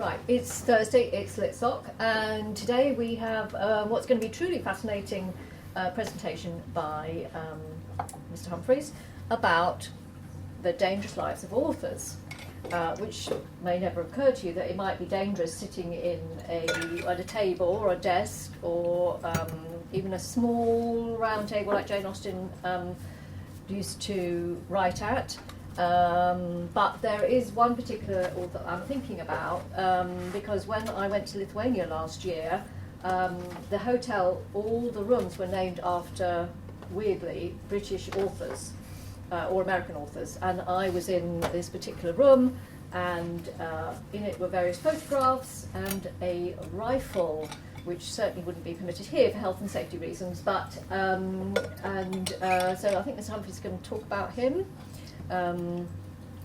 Right, it's Thursday, it's Lit Soc, and today we have what's going to be a truly fascinating presentation by Mr. Humphreys about the dangerous lives of authors, which may never occur to you that it might be dangerous sitting at a table or a desk or even a small round table like Jane Austen used to write at. But there is one particular author I'm thinking about because when I went to Lithuania last year, the hotel, all the rooms were named after, weirdly, British authors or American authors, and I was in this particular room, and in it were various photographs and a rifle, which certainly wouldn't be permitted here for health and safety reasons, but so I think Mr. Humphreys is going to talk about him.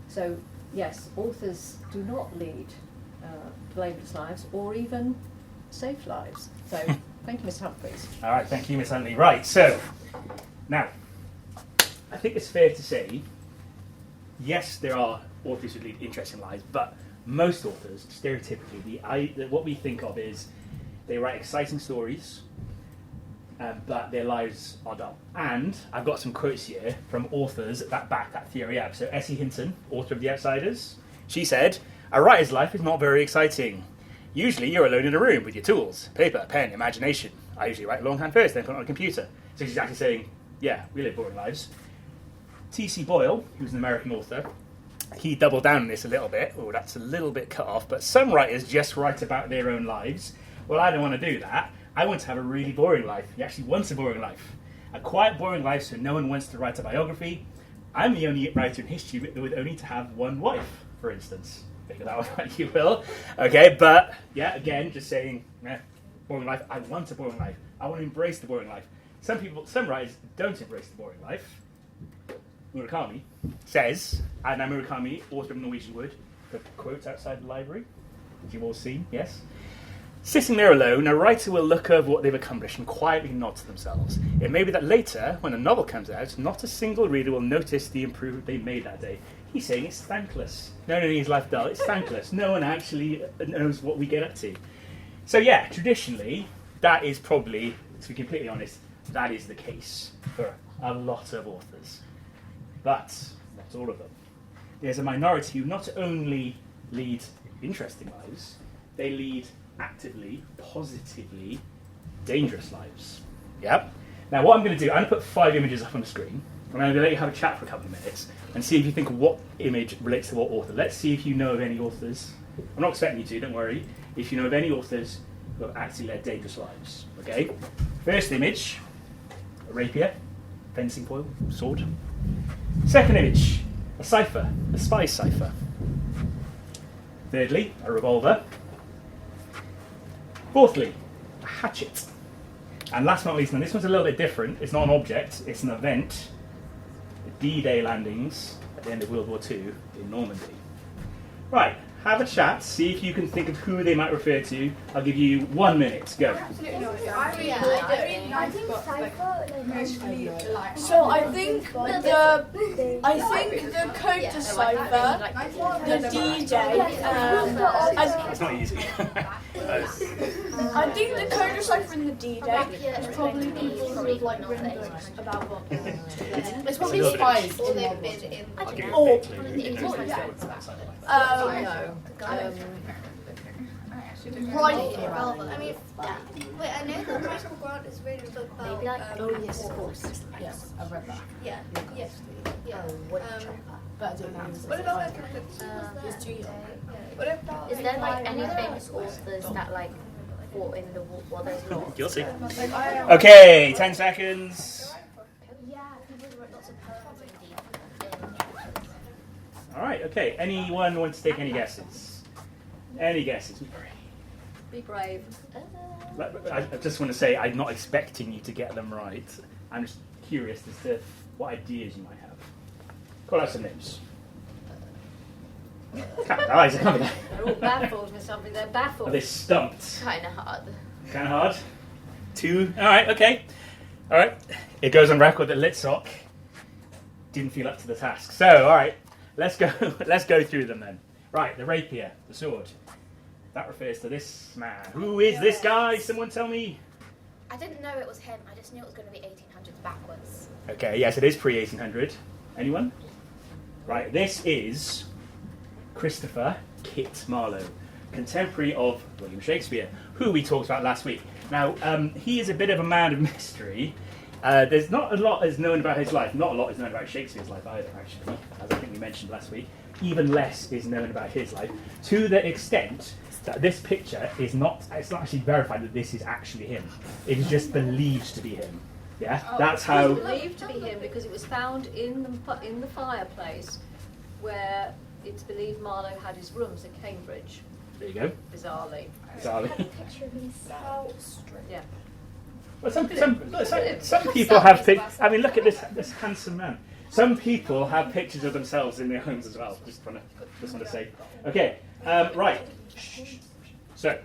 So, yes, authors do not lead blameless lives or even safe lives. So, thank you, Mr. Humphreys. All right, thank you, Miss Huntley. Right, so, now, I think it's fair to say, yes, there are authors who lead interesting lives, but most authors, stereotypically, what we think of is they write exciting stories, but their lives are dull. And I've got some quotes here from authors that back that theory up. So Essie Hinton, author of The Outsiders, she said, "A writer's life is not very exciting. Usually you're alone in a room with your tools, paper, pen, imagination. I usually write longhand first, then put it on a computer." So she's actually saying, yeah, we live boring lives. T.C. Boyle, who's an American author, he doubled down on this a little bit. Oh, that's a little bit cut off, but some writers just write about their own lives. Well, I don't want to do that. I want to have a really boring life. He actually wants a boring life. A quiet, boring life so no one wants to write a biography. I'm the only writer in history that would only to have one wife, for instance. Figure that one out, you will. Okay, but, yeah, again, just saying, boring life. I want a boring life. I want to embrace the boring life. Some writers don't embrace the boring life. Murakami says, and now Murakami, author of Norwegian Wood, the quotes outside the library, which you've all seen, yes? "Sitting there alone, a writer will look over what they've accomplished and quietly nod to themselves. It may be that later, when a novel comes out, not a single reader will notice the improvement they made that day." He's saying it's thankless. Not only is life dull, it's thankless. No one actually knows what we get up to. So yeah, traditionally, that is probably, to be completely honest, that is the case for a lot of authors. But not all of them. There's a minority who not only lead interesting lives, they lead actively, positively dangerous lives. Yep. Now what I'm going to do, I'm going to put 5 images up on the screen, and I'm going to let you have a chat for a couple of minutes and see if you think of what image relates to what author. Let's see if you know of any authors. I'm not expecting you to, don't worry. If you know of any authors who have actually led dangerous lives. Okay? First image, a rapier, fencing foil, sword. Second image, a cipher, a spy cipher. Thirdly, a revolver. Fourthly, a hatchet. And last but not least, and this one's a little bit different, it's not an object, it's an event. The D-Day landings at the end of World War II in Normandy. Right, have a chat, see if you can think of who they might refer to. I'll give you 1 minute, go. I think cipher, mostly like. So I think the code to cipher, the D-Day. It's not easy. I think the code to cipher in the D-Day is probably people who have like written books about what. It's probably spies or they've been in. I'll give you a bit clue. It knows things that would I mean, wait, I know that Michael Grant is reading a book about. Maybe like, oh yes, of course. Yes, I've read that. Yeah, yes, yeah. What But I don't know. What about like what about? is there like any famous authors that like fought in the war? Well, there's not. Guilty. Okay, 10 seconds. Yeah, people wrote lots of poems indeed. Alright, okay. Anyone want to take any guesses? Any guesses? Be brave. I just want to say I'm not expecting you to get them right. I'm just curious as to what ideas you might have. Call out some names. Eyes are coming. They're all baffled with something. They're baffled. Are they stumped? Kind of hard. Kind of hard. 2. All right. Okay. All right. It goes on record that Litsoc didn't feel up to the task. So, all right. Let's go. Let's go through them then. Right. The rapier, the sword. that refers to this man. Who is this guy? Someone tell me. I didn't know it was him. I just knew it was going to be 1800s backwards. Okay, yes, it is pre-1800. Anyone? Right, this is Christopher Kit Marlowe, contemporary of William Shakespeare, who we talked about last week. Now, he is a bit of a man of mystery. There's not a lot is known about his life. Not a lot is known about Shakespeare's life either, actually, as I think we mentioned last week. Even less is known about his life, to the extent that this picture is not, it's not actually verified that this is actually him. It is just believed to be him. Yeah, that's how. It's believed to be him because it was found in the fireplace where it's believed Marlowe had his rooms in Cambridge. There you go. Bizarrely. Bizarrely. How strange. Yeah. Well, some people have pictures. I mean, look at this handsome man. Some people have pictures of themselves in their homes as well. Just want to say. Okay, right. So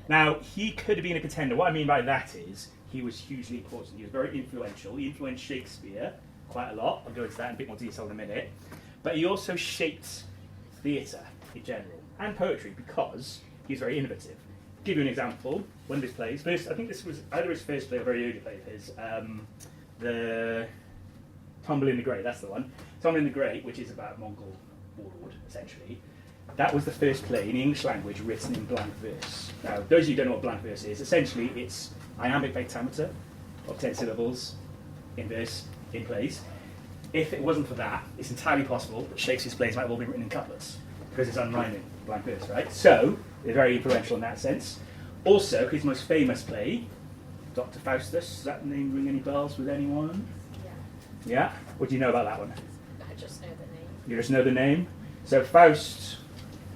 now he could have been a contender. What I mean by that is he was hugely important. He was very influential. He influenced Shakespeare quite a lot. I'll go into that in a bit more detail in a minute. But he also shaped theatre in general and poetry because he was very innovative. To give you an example, one of his plays, first, I think this was either his first play or a very early play of his, the Tumble in the Grey, that's the one. Tumble in the Grey, which is about Mongol warlord, essentially. That was the first play in the English language written in blank verse. Now, those of you who don't know what blank verse is, essentially it's iambic pentameter of 10 syllables in verse, in plays. If it wasn't for that, it's entirely possible that Shakespeare's plays might have all been written in couplets, because it's unrhyming, blank verse, right? So, they're very influential in that sense. Also, his most famous play, Dr. Faustus, does that name ring any bells with anyone? Yeah. Yeah? What do you know about that one? I just know the name. You just know the name? So Faust,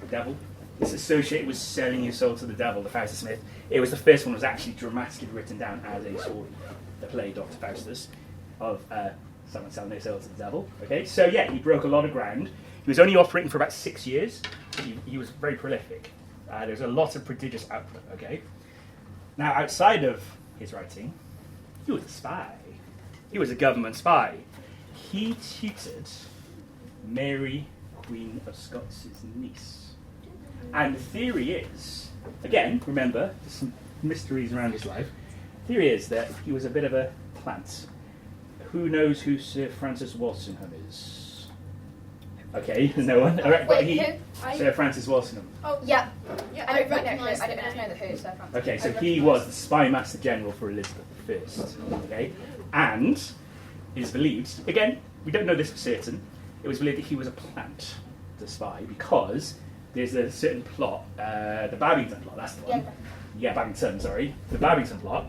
the devil, is associated with selling your soul to the devil, the Faustus myth. It was the first one that was actually dramatically written down as a story, the play Dr. Faustus, of someone selling their soul to the devil. Okay, so yeah, he broke a lot of ground. He was only operating for about 6 years, but he was very prolific. There's a lot of prodigious output, okay? Now, outside of his writing, he was a spy. He was a government spy. He tutored Mary, Queen of Scots' niece. And the theory is, again, remember, there's some mysteries around his life. The theory is that he was a bit of a plant. Who knows who Sir Francis Walsingham is? Okay, no one. All right, but Sir Francis Walsingham. Oh, Yeah. yeah, I don't recognise know the the name. who, so I can't. Okay, so he was the spy master general for Elizabeth I. Okay, and it is believed, again, we don't know this for certain, it was believed that he was a plant, the spy, because there's a certain plot, the Babington plot, that's the one. Yeah, Babington, sorry. The Babington plot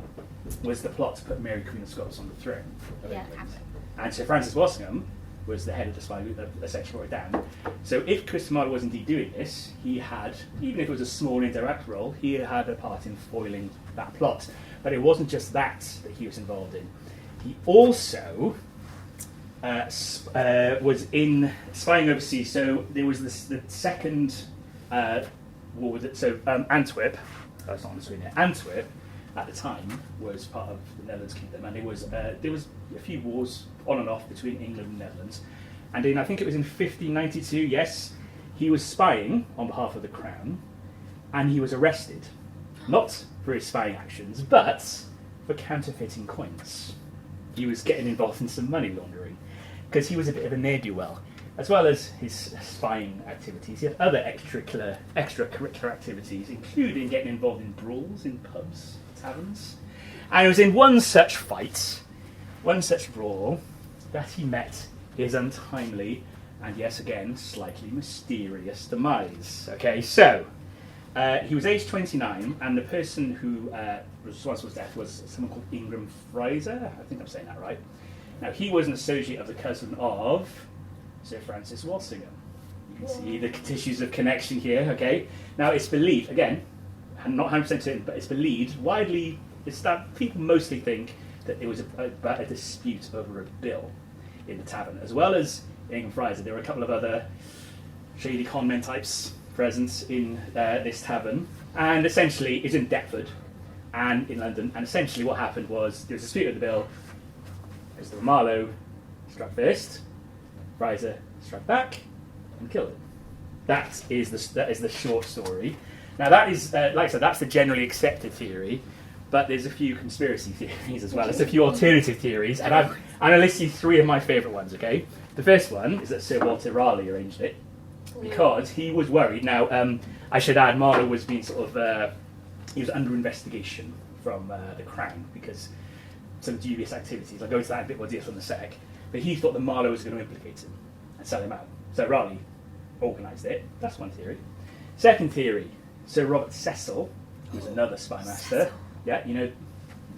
was the plot to put Mary, Queen of Scots on the throne of Yeah. England. And Sir Francis Walsingham was the head of the spy group that essentially brought it down. So if Christopher Marlowe was indeed doing this, he had, even if it was a small indirect role, he had a part in foiling that plot. But it wasn't just that he was involved in. He also was in spying overseas. So there was the second war with it. So Antwerp, that's not on the screen here, Antwerp at the time was part of the Netherlands Kingdom, and there was a few wars on and off between England and Netherlands. And I think it was in 1592, yes, he was spying on behalf of the Crown, and he was arrested, not for his spying actions, but for counterfeiting coins. He was getting involved in some money laundering, because he was a bit of a ne'er-do-well. As well as his spying activities, he had other extracurricular activities, including getting involved in brawls in pubs, taverns. And it was in one such fight, one such brawl, that he met his untimely and, yes, again, slightly mysterious demise. Okay, so he was aged 29, and the person who was responsible for his death was someone called Ingram Fraser. I think I'm saying that right. Now, he was an associate of the cousin of Sir Francis Walsingham. You can see the tissues of connection here, okay? Now, it's believed, again, I'm not 100% certain, but it's believed, widely, it's that people mostly think that it was about a dispute over a bill in the tavern. As well as Ingram Fraser, there were a couple of other shady conmen types present in this tavern. And essentially, it's in Deptford and in London. And essentially what happened was, there was a dispute over the bill, Christopher Marlowe struck first, Fraser struck back and killed him. that is the short story. Now that is, like I said, that's the generally accepted theory, but there's a few conspiracy theories as well. There's a few alternative theories, and I'm going to list you 3 of my favourite ones, okay? The first one is that Sir Walter Raleigh arranged it, because he was worried. Now, I should add, Marlowe was being he was under investigation from the Crown, because some dubious activities. I'll go into that in a bit more detail in a sec. But he thought that Marlowe was going to implicate him and sell him out. So Raleigh organised it. That's one theory. Second theory, Sir Robert Cecil, who's another spy master. Yeah, you know.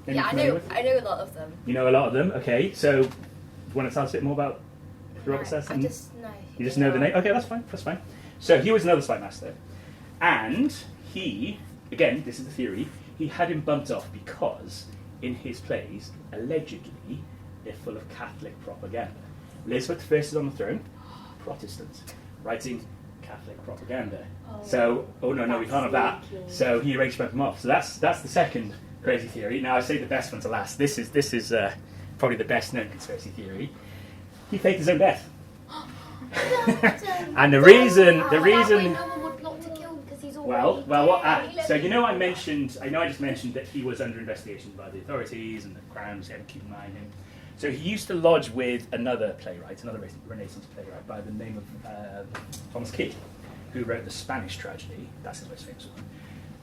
Yeah, I know a lot of them. You know a lot of them. Okay, so do you want to tell us a bit more about Robert Cecil? I just know. You just know the name? Okay, that's fine. That's fine. So he was another spy master, and he, again, this is the theory, he had him bumped off because in his plays, allegedly, they're full of Catholic propaganda. Elizabeth I is on the throne, Protestant, writing Catholic propaganda. Oh no, we can't have that. So he arranged to bump him off. So that's the second crazy theory. Now I say the best one to last. This is probably the best known conspiracy theory. He faked his own death. And the reason. No one would plot to kill him because he's already What? So I just mentioned that he was under investigation by the authorities and the Crown was keep an eye on him. So he used to lodge with another playwright, another Renaissance playwright by the name of Thomas Kidd, who wrote the Spanish tragedy. That's his most famous one.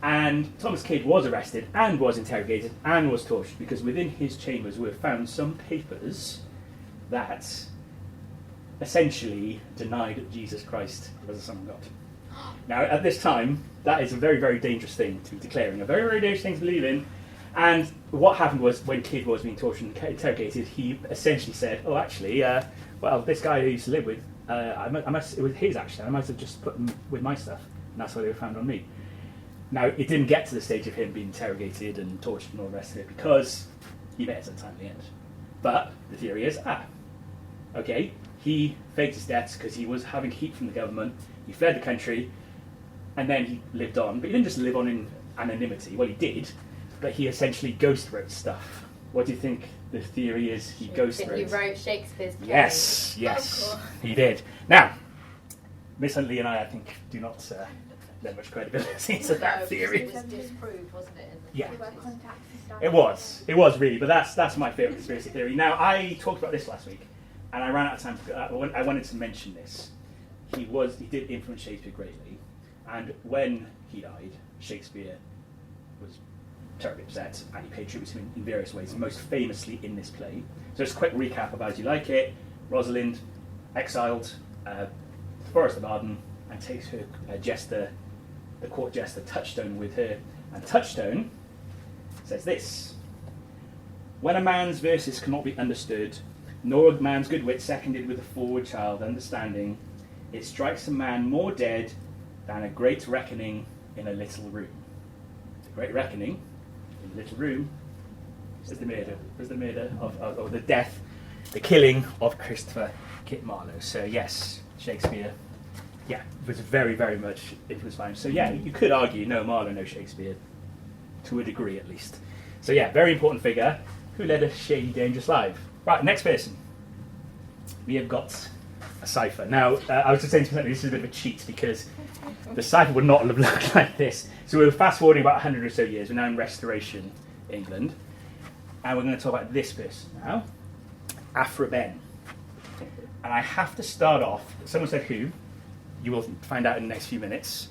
And Thomas Kidd was arrested and was interrogated and was tortured because within his chambers were found some papers that essentially denied that Jesus Christ was the Son of God. Now, at this time, that is a very, very dangerous thing to be declaring, a very, very dangerous thing to believe in. And what happened was, when Kidd was being tortured and interrogated, he essentially said, "Oh, actually, this guy who I used to live with, it was his actually. I might have just put him with my stuff, and that's why they were found on me." Now, it didn't get to the stage of him being interrogated and tortured and all the rest of it because he met his untimely end. But the theory is, okay, he faked his deaths because he was having heat from the government. He fled the country, and then he lived on. But he didn't just live on in anonymity. Well, he did, but he essentially ghost wrote stuff. What do you think the theory is? He ghost wrote. He wrote Shakespeare's plays. Yes, he did. Now, Miss Huntley and I think, do not lend much credibility to that theory. It was disproved, wasn't it? Yeah. It was really, but that's my favourite conspiracy theory. Now, I talked about this last week, and I ran out of time. I wanted to mention this. He did influence Shakespeare greatly, and when he died, Shakespeare was terribly upset, and he paid tribute to him in various ways, most famously in this play. So just a quick recap about As You Like It. Rosalind, exiled, Forest of Arden, and takes her jester, the court jester Touchstone, with her. And Touchstone says this: "When a man's verses cannot be understood, nor a man's good wit seconded with a forward child understanding, it strikes a man more dead than a great reckoning in a little room." The great reckoning in a little room is the murder of the death, the killing of Christopher Kit Marlowe. So yes, Shakespeare, was very, very much influenced by him. So you could argue no Marlowe, no Shakespeare, to a degree at least. So very important figure who led a shady, dangerous life. Right, next person. We have got a cipher. Now, I was just saying to this is a bit of a cheat because the cipher would not have looked like this. So we're fast forwarding about 100 or so years. We're now in Restoration England. And we're going to talk about this person now, Aphra Behn. And I have to start off, someone said who, you will find out in the next few minutes.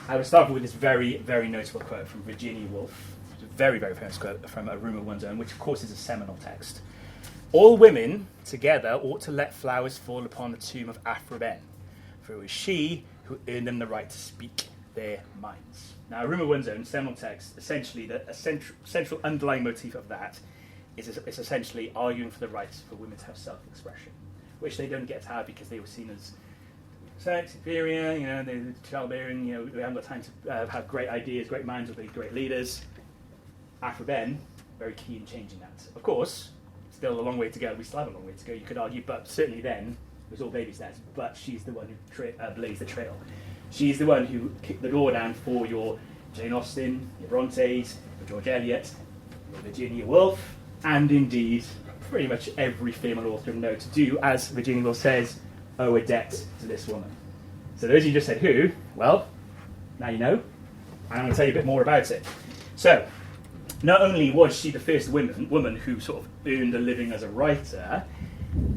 I will start off with this very, very notable quote from Virginia Woolf. It's a very, very famous quote from A Room of One's Own, which of course is a seminal text. "All women together ought to let flowers fall upon the tomb of Aphra Behn, for it was she who earned them the right to speak their minds." Now, A Room of One's Own, seminal text, essentially a central underlying motif of that is it's essentially arguing for the rights for women to have self-expression, which they don't get to have because they were seen as sex, inferior, they're childbearing, they haven't got time to have great ideas, great minds, or be great leaders. Aphra Behn, very key in changing that. Of course, still a long way to go. We still have a long way to go, you could argue, but certainly then it was all baby steps. But she's the one who blazed the trail. She's the one who kicked the door down for your Jane Austen, your Brontes, your George Eliot, your Virginia Woolf, and indeed pretty much every female author of note to do, as Virginia Woolf says, owe a debt to this woman. So those of you who just said who, well, now you know, and I'm going to tell you a bit more about it. So, not only was she the first woman who sort of earned a living as a writer,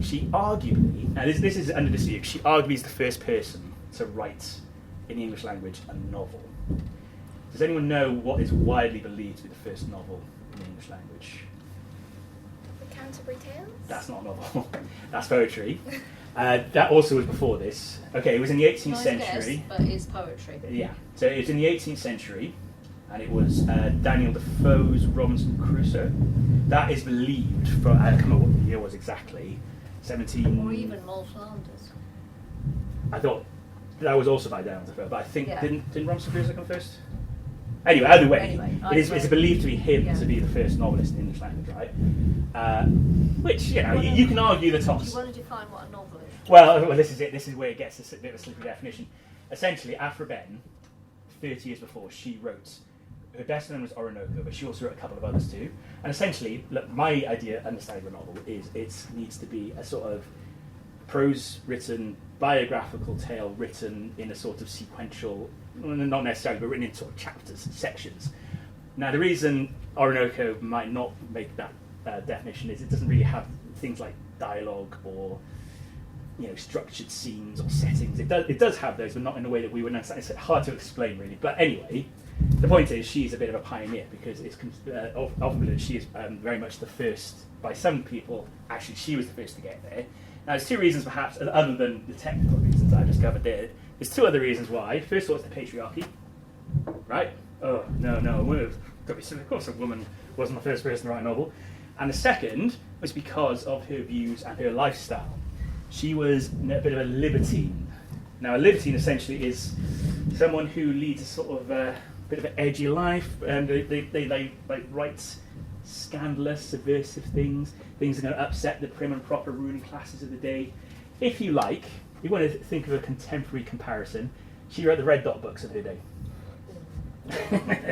she arguably, now this is under dispute, she arguably is the first person to write in the English language a novel. Does anyone know what is widely believed to be the first novel in the English language? The Canterbury Tales? That's not a novel. That's poetry. That also was before this. Okay, it was in the 18th Nice century. guess, but it's poetry. Yeah, so it was in the 18th century, and it was Daniel Defoe's Robinson Crusoe. That is believed from, I can't remember what the year was exactly, 17... Or even Moll Flanders. I thought that was also by Daniel Defoe, but I think, Yeah. didn't Robinson Crusoe come first? Anyway, either way, Anyway, it's believed to be him Yeah. to be the first novelist in English language, right? Which, you can argue the Do toss. you want to define what a novel is? Well, this is it. This is where it gets a bit of a slippery definition. Essentially, Aphra Behn, 30 years before, she wrote, her best known was Orinoco, but she also wrote a couple of others too. And essentially, look, my idea, understanding of a novel is it needs to be a sort of prose written, biographical tale written in a sort of sequential, not necessarily, but written in sort of chapters, sections. Now, the reason Orinoco might not make that definition is it doesn't really have things like dialogue or structured scenes or settings. It does have those, but not in a way that we would understand. It's hard to explain, really. But anyway, the point is she's a bit of a pioneer because it's often believed she is very much the first, by some people, actually she was the first to get there. Now, there's two reasons perhaps, other than the technical reasons I just covered there. There's two other reasons why. First of all, it's the patriarchy, right? Oh, no, of course a woman wasn't the first person to write a novel. And the second was because of her views and her lifestyle. She was a bit of a libertine. Now, a libertine essentially is someone who leads a sort of bit of an edgy life, and they write scandalous, subversive things that are going to upset the prim and proper ruling classes of the day. If you like, you want to think of a contemporary comparison, she wrote the Red Dot books of her day.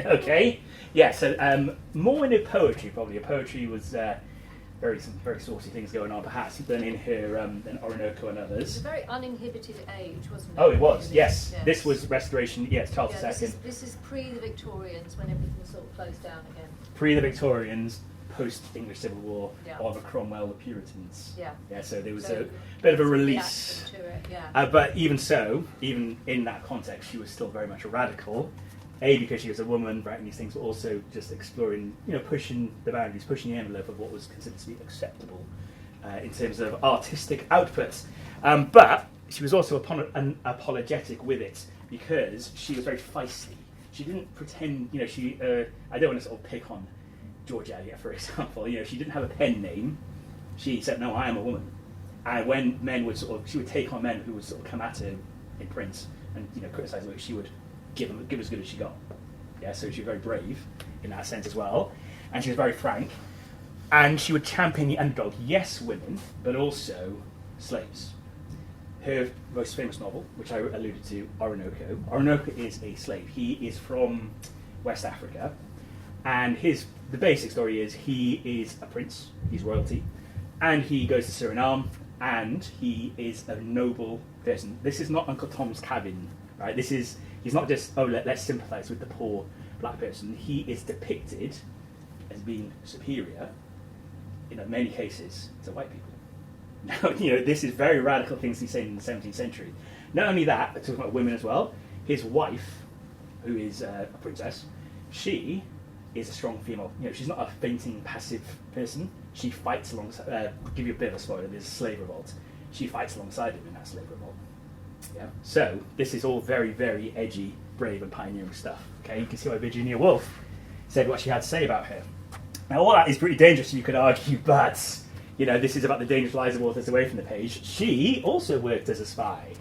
Okay, yeah. So more in her poetry, probably. Her poetry was some very saucy things going on, perhaps, than in her in Orinoco and It was others. a very uninhibited age, wasn't it? Oh, it was. Yes. Yes. This was Restoration. Yes, Charles Yeah, II. this is pre the Victorians, when everything sort of closed down again. Pre the Victorians, post English Civil War, Yeah. Oliver Cromwell, the Puritans. Yeah. Yeah. So there was So a bit of a some release. reaction to it, yeah. But even so, even in that context, she was still very much a radical. A, because she was a woman writing these things, but also just exploring, pushing the boundaries, pushing the envelope of what was considered to be acceptable in terms of artistic output. But she was also apologetic with it because she was very feisty. She didn't pretend, I don't want to sort of pick on George Eliot, for example. She didn't have a pen name. She said, "No, I am a woman." And when men would she would take on men who would sort of come at her in print and criticise them, she would give as good as she got. Yeah, so she was very brave in that sense as well, and she was very frank, and she would champion the underdog. Yes, women, but also slaves. Her most famous novel, which I alluded to, Orinoco. Orinoco is a slave. He is from West Africa, and the basic story is he is a prince. He's royalty, and he goes to Suriname, and he is a noble person. This is not Uncle Tom's Cabin, right? He's not just, let's sympathise with the poor black person. He is depicted as being superior, in many cases, to white people. Now, this is very radical things he's saying in the 17th century. Not only that, but talking about women as well. His wife, who is a princess, she is a strong female. She's not a fainting, passive person. She fights alongside. I'll give you a bit of a spoiler. There's a slave revolt. She fights alongside him in that slave revolt. Yeah. So this is all very, very edgy, brave, and pioneering stuff. Okay, you can see why Virginia Woolf said what she had to say about her. Now, all that is pretty dangerous, you could argue, but this is about the dangerous lives of authors away from the page. She also worked as a spy.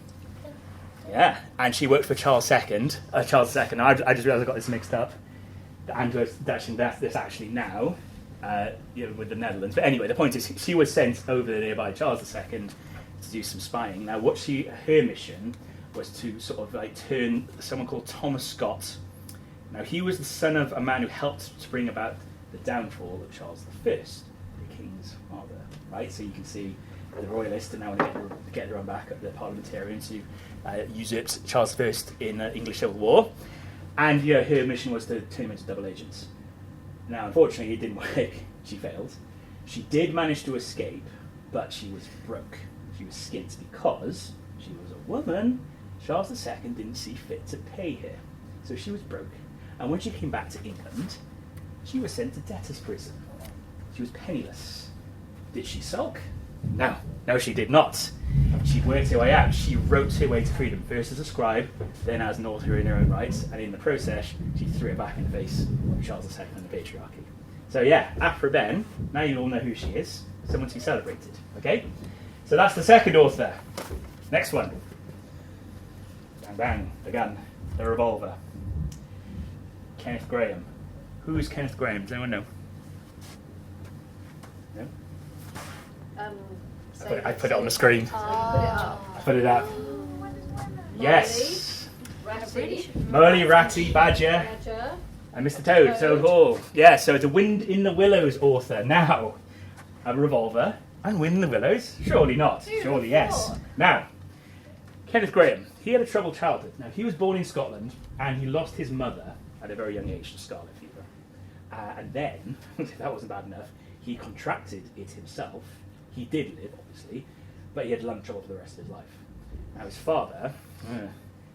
Yeah, and she worked for Charles II. I just realised I got this mixed up. The Anglo-Dutch, that's actually now with the Netherlands. But anyway, the point is, she was sent over there by Charles II to do some spying. Now, her mission was to sort of turn someone called Thomas Scott. Now, he was the son of a man who helped to bring about the downfall of Charles I, the king's father. Right, so you can see the royalists, and now want to get their own back, the parliamentarians who usurped Charles I in the English Civil War. And her mission was to turn them into double agents. Now, unfortunately, it didn't work. She failed. She did manage to escape, but she was broke. She was skint because she was a woman. Charles II didn't see fit to pay her. So she was broke. And when she came back to England, she was sent to debtor's prison. She was penniless. Did she sulk? No. No, she did not. She worked her way out. She wrote her way to freedom, first as a scribe, then as an author in her own right, and in the process, she threw it back in the face of Charles II and the patriarchy. So yeah, Aphra Behn, now you all know who she is, someone to be celebrated, okay? So that's the second author. Next one. Bang bang, the gun, the revolver. Kenneth Grahame. Who is Kenneth Grahame? Does anyone know? No? I put it on the screen. I put it up. Yes. Molly, Ratty, Badger, and Mr. Toad. So, yeah, so it's a Wind in the Willows author. Now, a revolver and Wind in the Willows? Surely not. Surely yes. Now, Kenneth Grahame, he had a troubled childhood. Now, he was born in Scotland, and he lost his mother at a very young age to scarlet fever. And then, if that wasn't bad enough, he contracted it himself. He did live, obviously, but he had lung trouble for the rest of his life. Now, his father,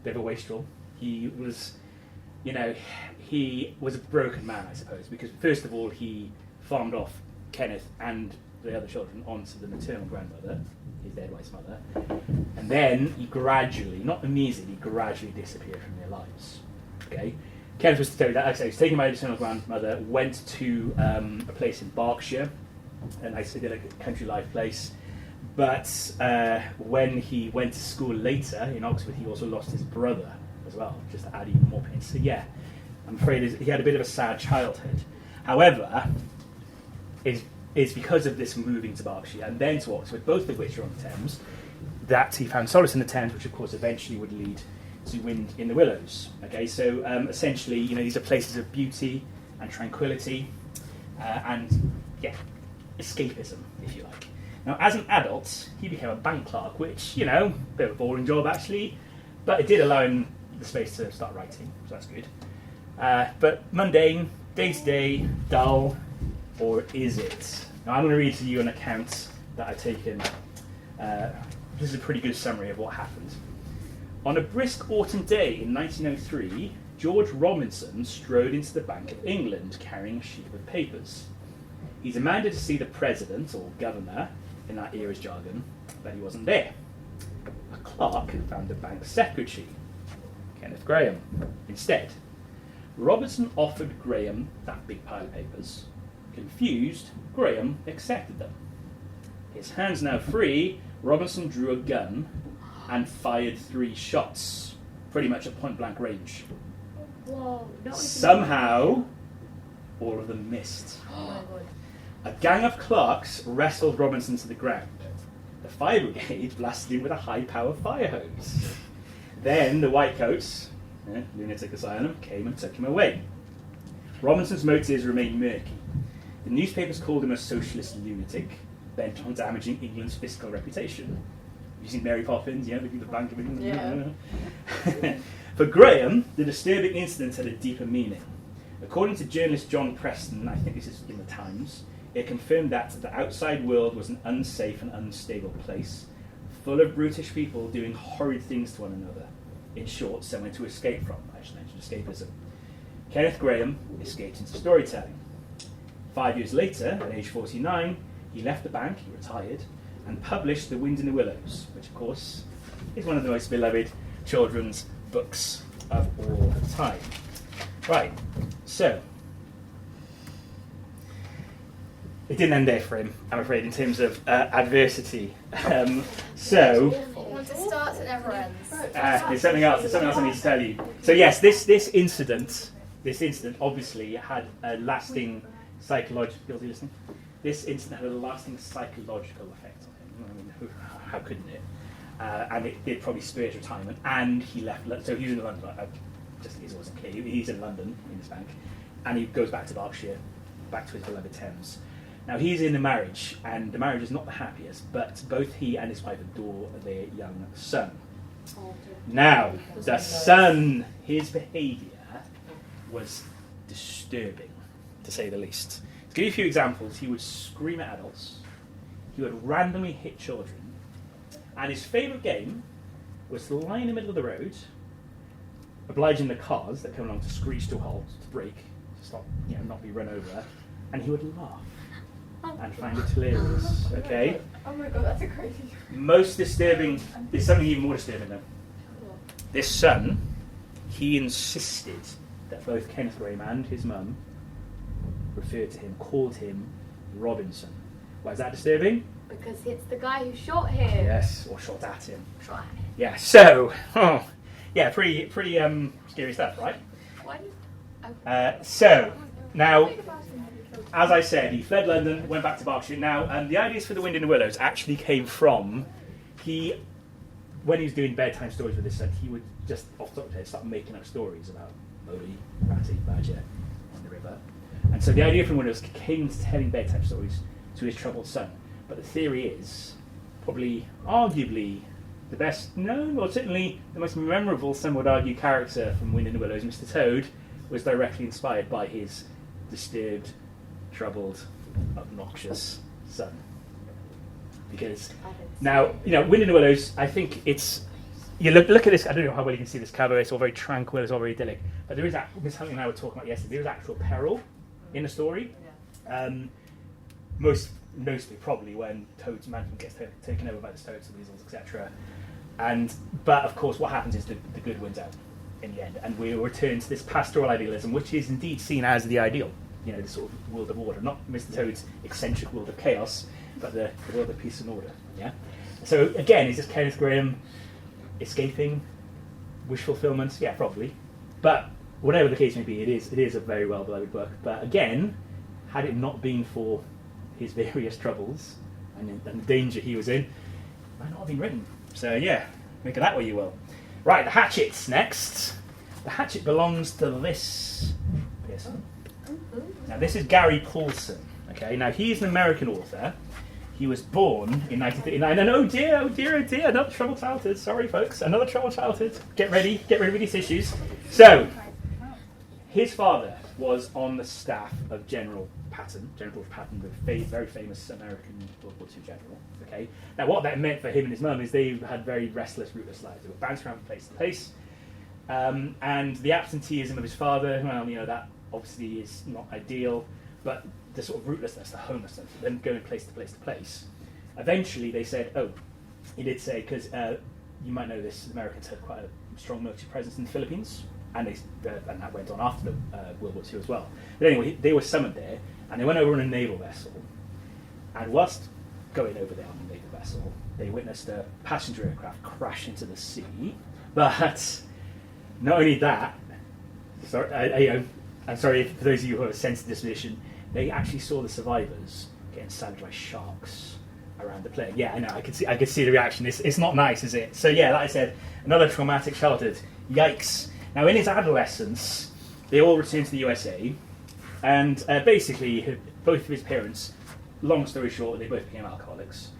bit of a wastrel. He was, he was a broken man, I suppose, because first of all, he farmed off Kenneth and the other children onto the maternal grandmother, his dead wife's mother, and then he gradually, not immediately, gradually disappeared from their lives. Okay, Kenneth was told that, like I say, he was taken by his maternal grandmother, went to a place in Berkshire, a nice idyllic country life place. But when he went to school later in Oxford, he also lost his brother as well, just to add even more pain. So yeah, I'm afraid he had a bit of a sad childhood. However, it's because of this moving to Berkshire and then to Oxford, both of which are on the Thames, that he found solace in the Thames, which of course eventually would lead to Wind in the Willows. Okay, so essentially, these are places of beauty and tranquility, and yeah, escapism, if you like. Now, as an adult, he became a bank clerk, which, bit of a boring job actually, but it did allow him the space to start writing, so that's good. But mundane, day-to-day, dull, or is it? Now, I'm going to read to you an account that I've taken. This is a pretty good summary of what happened. On a brisk autumn day in 1903, George Robinson strode into the Bank of England carrying a sheet of papers. He demanded to see the president, or governor, in that era's jargon, but he wasn't there. A clerk found the bank secretary, Kenneth Grahame, instead. Robinson offered Grahame that big pile of papers. Confused, Grahame accepted them. His hands now free, Robinson drew a gun and fired 3 shots, pretty much at point-blank range. Whoa. Somehow, all of them missed. Oh my god. A gang of clerks wrestled Robinson to the ground. The fire brigade blasted him with a high-power fire hose. Then the Whitecoats, lunatic asylum, came and took him away. Robinson's motives remained murky. The newspapers called him a socialist lunatic, bent on damaging England's fiscal reputation. Using Mary Poppins, the Bank of England. Yeah. For Grahame, the disturbing incident had a deeper meaning. According to journalist John Preston, I think this is in the Times, it confirmed that the outside world was an unsafe and unstable place, full of brutish people doing horrid things to one another. In short, somewhere to escape from. I just mentioned escapism. Kenneth Grahame escaped into storytelling. 5 years later, at age 49, he left the bank, he retired, and published The Wind in the Willows, which of course is one of the most beloved children's books of all time. Right, so it didn't end there for him, I'm afraid, in terms of adversity. Once it starts, it never ends. There's something else I need to tell you. So yes, this incident obviously had a lasting psychological. This incident had a lasting psychological effect on him. I mean, how couldn't it? And it did probably spur his retirement. And he left. So he was in London. Just in case it wasn't clear, he's in London in his bank, and he goes back to Berkshire, back to his beloved Thames. Now he's in a marriage, and the marriage is not the happiest, but both he and his wife adore their young son. Now, the son, his behaviour was disturbing, to say the least. To give you a few examples, he would scream at adults, he would randomly hit children, and his favourite game was to lie in the middle of the road, obliging the cars that come along to screech to a halt, to brake, to stop, not be run over, and he would laugh and find it hilarious. Okay. Oh my god, that's a crazy. Most disturbing. There's something even more disturbing though. This son, he insisted that both Kenneth Graham and his mum called him Robinson. Why is that disturbing? Because it's the guy who shot him. Yes, or shot at him. Shot at him. Yeah. So, pretty scary stuff, right? Why did... So now, as I said, he fled London, went back to Berkshire. Now, the ideas for The Wind in the Willows actually came from when he was doing bedtime stories with his son, he would just off the top of his head start making up stories about Molly, Ratty, Badger, and the river. And so the idea from Willows came to telling bedtime stories to his troubled son. But the theory is, arguably, the best known, or certainly the most memorable, some would argue, character from Wind in the Willows, Mr. Toad, was directly inspired by his disturbed, troubled, obnoxious son. Because now, Wind in the Willows, I think it's... You look at this, I don't know how well you can see this cover, it's all very tranquil, it's all very idyllic, but there is, Miss Huntley and I were talking about yesterday, there is actual peril in the story. Most notably probably when Toad's management gets taken over by the Toads, the Weasels, etc. But of course what happens is the good wins out in the end, and we return to this pastoral idealism, which is indeed seen as the ideal, the sort of world of order, not Mr. Toad's eccentric world of chaos, but the world of peace and order. Yeah. So again, is this Kenneth Graham escaping wish fulfillment? Yeah, probably. But whatever the case may be, it is a very well beloved book. But again, had it not been for his various troubles and the danger he was in, it might not have been written. So yeah, make of that what you will. Right, the hatchet's next. The hatchet belongs to this person. Now this is Gary Paulson. Okay, now he's an American author. He was born in 1939, and oh dear, another troubled childhood. Sorry, folks, another troubled childhood. Get ready with these issues. So, his father was on the staff of General Patton, the very famous American World War II general. Okay, now what that meant for him and his mum is they had very restless, rootless lives. They were bouncing around from place to place, and the absenteeism of his father, that obviously is not ideal, but the sort of rootlessness, the homelessness, them going place to place to place. Eventually they said, he did say, because you might know this, Americans had quite a strong military presence in the Philippines, and that went on after World War II as well. But anyway, they were summoned there, and they went over on a naval vessel, and whilst going over there on the naval vessel, they witnessed a passenger aircraft crash into the sea. But not only that, I'm sorry for those of you who have a sensitive disposition, they actually saw the survivors getting savaged by sharks around the plane. Yeah, I know. I could see the reaction. It's not nice, is it? So yeah, like I said, another traumatic childhood. Yikes. Now in his adolescence, they all returned to the USA, and basically both of his parents, long story short, they both became alcoholics.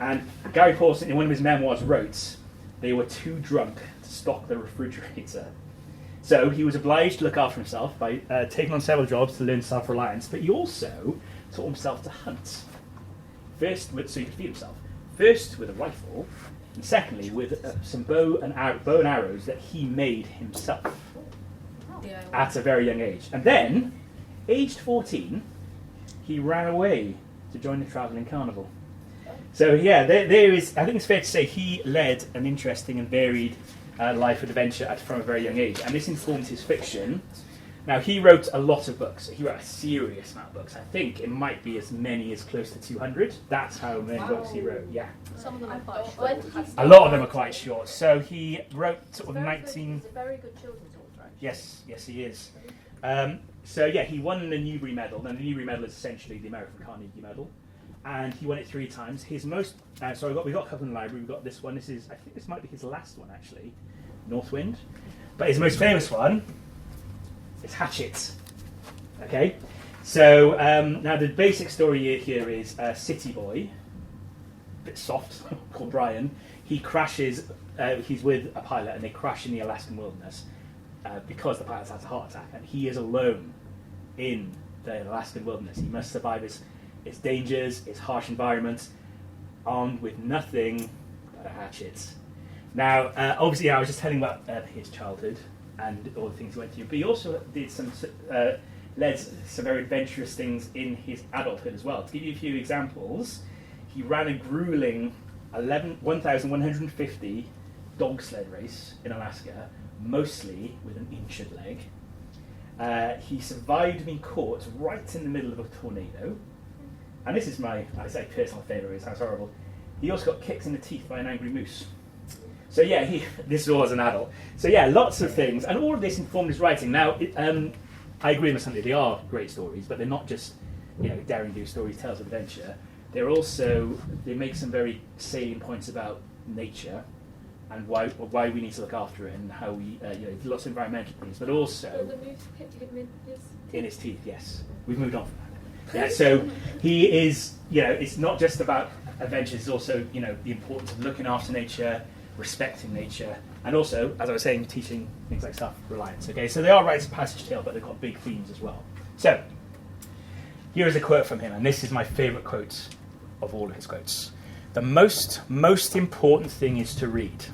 And Gary Paulson, in one of his memoirs, wrote they were too drunk to stock the refrigerator. So he was obliged to look after himself by taking on several jobs to learn self-reliance, but he also taught himself to hunt. So he could feed himself. First with a rifle, and secondly with some bow and arrows that he made himself at a very young age. And then, aged 14, he ran away to join the travelling carnival. So yeah, there is. I think it's fair to say he led an interesting and varied life of adventure from a very young age, and this informed his fiction. Now, he wrote a lot of books. He wrote a serious amount of books. I think it might be as many as close to 200. That's how many books he wrote, yeah. Some of them are quite short. A lot of them are quite short. So he wrote sort of 19... He's a very good children's author, actually. Yes, he is. So yeah, he won the Newbery Medal. Now, the Newbery Medal is essentially the American Carnegie Medal. And he won it 3 times. His most... we've got a couple in the library. We've got this one. I think this might be his last one, actually. Northwind. But his most famous one is Hatchet. Okay? So now the basic story here is a city boy, a bit soft, called Brian. He crashes. He's with a pilot, and they crash in the Alaskan wilderness because the pilot has a heart attack, and he is alone in the Alaskan wilderness. He must survive its dangers, its harsh environment, armed with nothing but a hatchet. Now, obviously, I was just telling about his childhood and all the things he went through, but he also did led some very adventurous things in his adulthood as well. To give you a few examples, he ran a grueling 1,150 dog sled race in Alaska, mostly with an injured leg. He survived being caught right in the middle of a tornado. And this is my, I say, personal favourite, it sounds horrible. He also got kicked in the teeth by an angry moose. So yeah, this was an adult. So yeah, lots of things. And all of this informed his writing. Now, I agree with something, they are great stories, but they're not just, daring do stories, tales of adventure. They make some very salient points about nature and why we need to look after it and how we, lots of environmental things, but also... So the moose hit him in his teeth, yes. We've moved on from that. Yeah, so he is, it's not just about adventures, it's also, the importance of looking after nature, respecting nature, and also, as I was saying, teaching things like self-reliance. Okay, so they are rites of passage tale, but they've got big themes as well. So, here is a quote from him, and this is my favourite quote of all of his quotes. The most important thing is to read.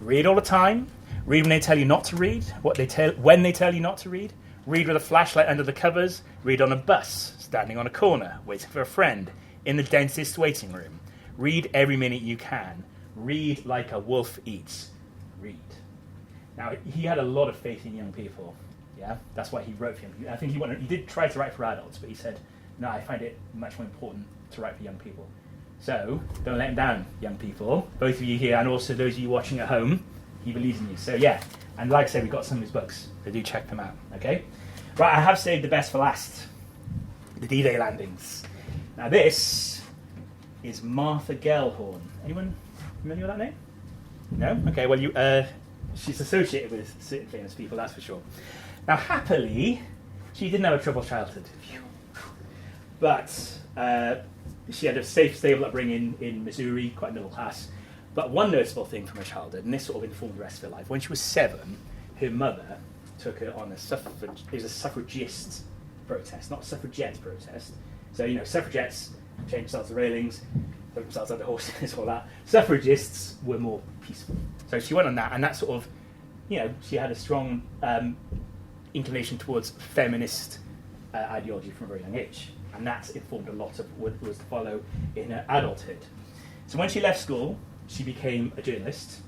Read all the time. Read when they tell you not to read. When they tell you not to read. Read with a flashlight under the covers. Read on a bus, standing on a corner, waiting for a friend, in the dentist's waiting room. Read every minute you can. Read like a wolf eats. Read. Now, he had a lot of faith in young people. Yeah, that's why he wrote for them. I think he did try to write for adults, but he said, no, I find it much more important to write for young people. So, don't let him down, young people. Both of you here, and also those of you watching at home, he believes in you. So yeah, and like I said, we've got some of his books, so do check them out, okay? Right, I have saved the best for last. The D-Day landings. Now this is Martha Gellhorn. Anyone familiar with that name? No? Okay, well, she's associated with certain famous people, that's for sure. Now, happily, she didn't have a troubled childhood. But she had a safe, stable upbringing in Missouri, quite middle class. But one noticeable thing from her childhood, and this sort of informed the rest of her life, when she was 7, her mother took her on it was a suffragist protest, not a suffragette protest. So, suffragettes changed themselves to railings, put themselves under horses, all that. Suffragists were more peaceful. So she went on that, and that sort of, she had a strong inclination towards feminist ideology from a very young age. And that's informed a lot of what was to follow in her adulthood. So when she left school, she became a journalist,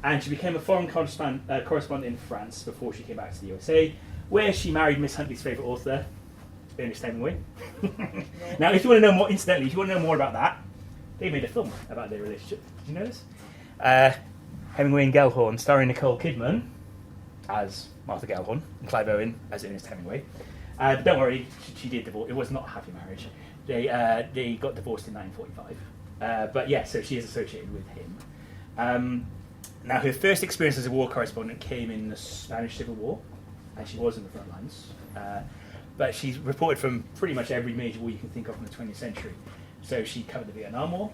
and she became a foreign correspondent in France before she came back to the USA, where she married Miss Huntley's favourite author, Ernest Hemingway. Now, if you want to know more, incidentally, if you want to know more about that, they made a film about their relationship. Did you know this? Hemingway and Gellhorn, starring Nicole Kidman as Martha Gellhorn and Clive Owen as Ernest Hemingway. But don't worry, she did divorce. It was not a happy marriage. They got divorced in 1945. But yeah, so she is associated with him. Now, her first experience as a war correspondent came in the Spanish Civil War, and she was in the front lines. But she's reported from pretty much every major war you can think of in the 20th century. So she covered the Vietnam War.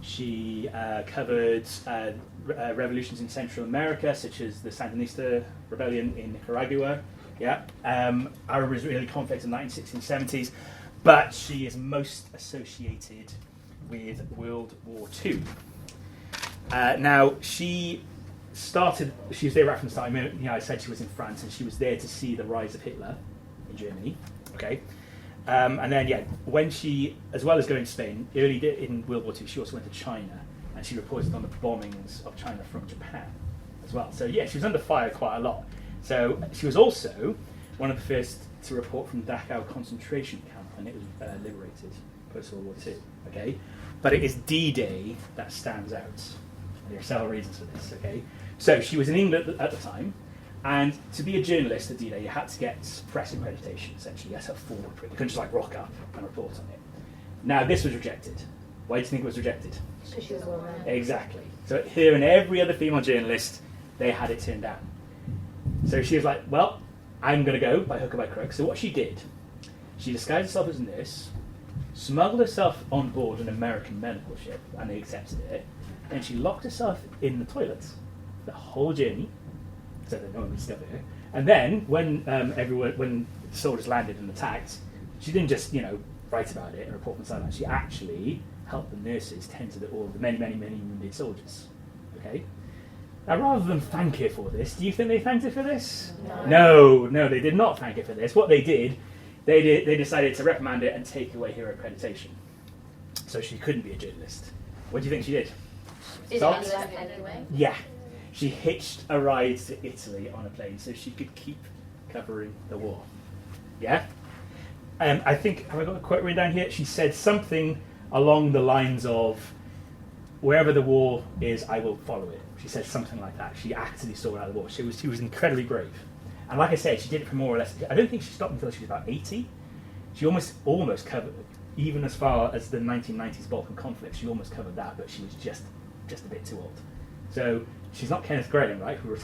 She covered revolutions in Central America, such as the Sandinista rebellion in Nicaragua. Yeah, Arab-Israeli conflict in the 1960s, 70s, but she is most associated with World War II. Now, she was there right from the start. I said she was in France, and she was there to see the rise of Hitler in Germany. Okay, and then when she, as well as going to Spain, early in World War II, she also went to China, and she reported on the bombings of China from Japan as well. So yeah, she was under fire quite a lot. So she was also one of the first to report from Dachau concentration camp, and it was liberated post-World War II. Okay, but it is D-Day that stands out. There are several reasons for this. Okay, so she was in England at the time, and to be a journalist at D-Day, you had to get press accreditation. Essentially, you had to have forward print. You couldn't just rock up and report on it. Now, this was rejected. Why do you think it was rejected? Because she was a woman. Exactly. So her and every other female journalist, they had it turned down. So she was like, well, I'm going to go by hook or by crook. So what she did, She disguised herself as a nurse, smuggled herself on board an American medical ship, and they accepted it, and she locked herself in the toilets the whole journey, so that no one would discover her. And then, when when soldiers landed and attacked, she didn't just, write about it and report from the sidelines. She actually helped the nurses tend to all the many, many, many wounded soldiers. Okay? Now, rather than thank her for this, do you think they thanked her for this? No, they did not thank her for this. What they did, they decided to reprimand her and take away her accreditation. So she couldn't be a journalist. What do you think she did? Did Salt? it anyway? Yeah. She hitched a ride to Italy on a plane so she could keep covering the war. Yeah? I think, have I got a quote written down here? She said something along the lines of, wherever the war is, I will follow it. She said something like that. She actively saw out the war. She was incredibly brave. And like I said, she did it for more or less, I don't think she stopped until she was about 80. She almost covered, even as far as the 1990s Balkan conflict, she almost covered that, but she was just a bit too old. So she's not Kenneth Graham, right, who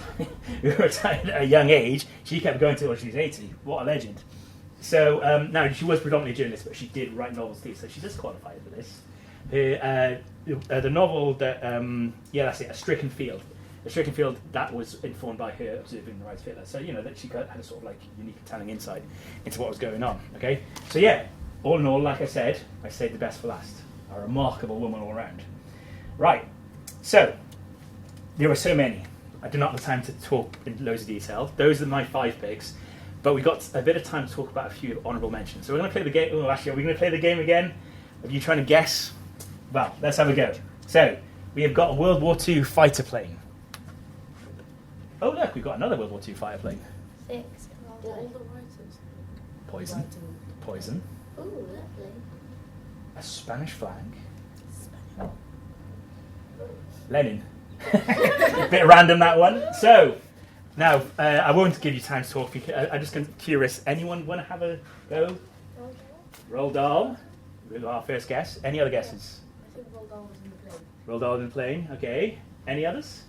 retired at a young age. She kept going till she was 80. What a legend. So now, she was predominantly a journalist, but she did write novels too, so she does qualify for this. The novel that, that's it, A Stricken Field. A Stricken Field, that was informed by her observing the rise of Hitler. So, that she had a sort of unique and telling insight into what was going on, okay? So yeah, all in all, like I said, I saved the best for last. A remarkable woman all around. Right, so, there were so many. I do not have the time to talk in loads of detail. Those are my 5 picks. But we've got a bit of time to talk about a few honourable mentions. So we're going to play the game. Oh, actually, are we going to play the game again? Are you trying to guess? Well, let's have a go. So, we have got a World War II fighter plane. Oh, look, we've got another World War II fighter plane. 6. All the writers. Poison. Poison. Ooh, lovely. A Spanish flag. Lenin. Bit random, that one. So, now, I won't give you time to talk. Because I'm just curious. Anyone want to have a go? Roald Dahl. Our first guess. Any other guesses? I think Roald Dahl was in the plane. Roald Dahl in the plane. Okay. Any others?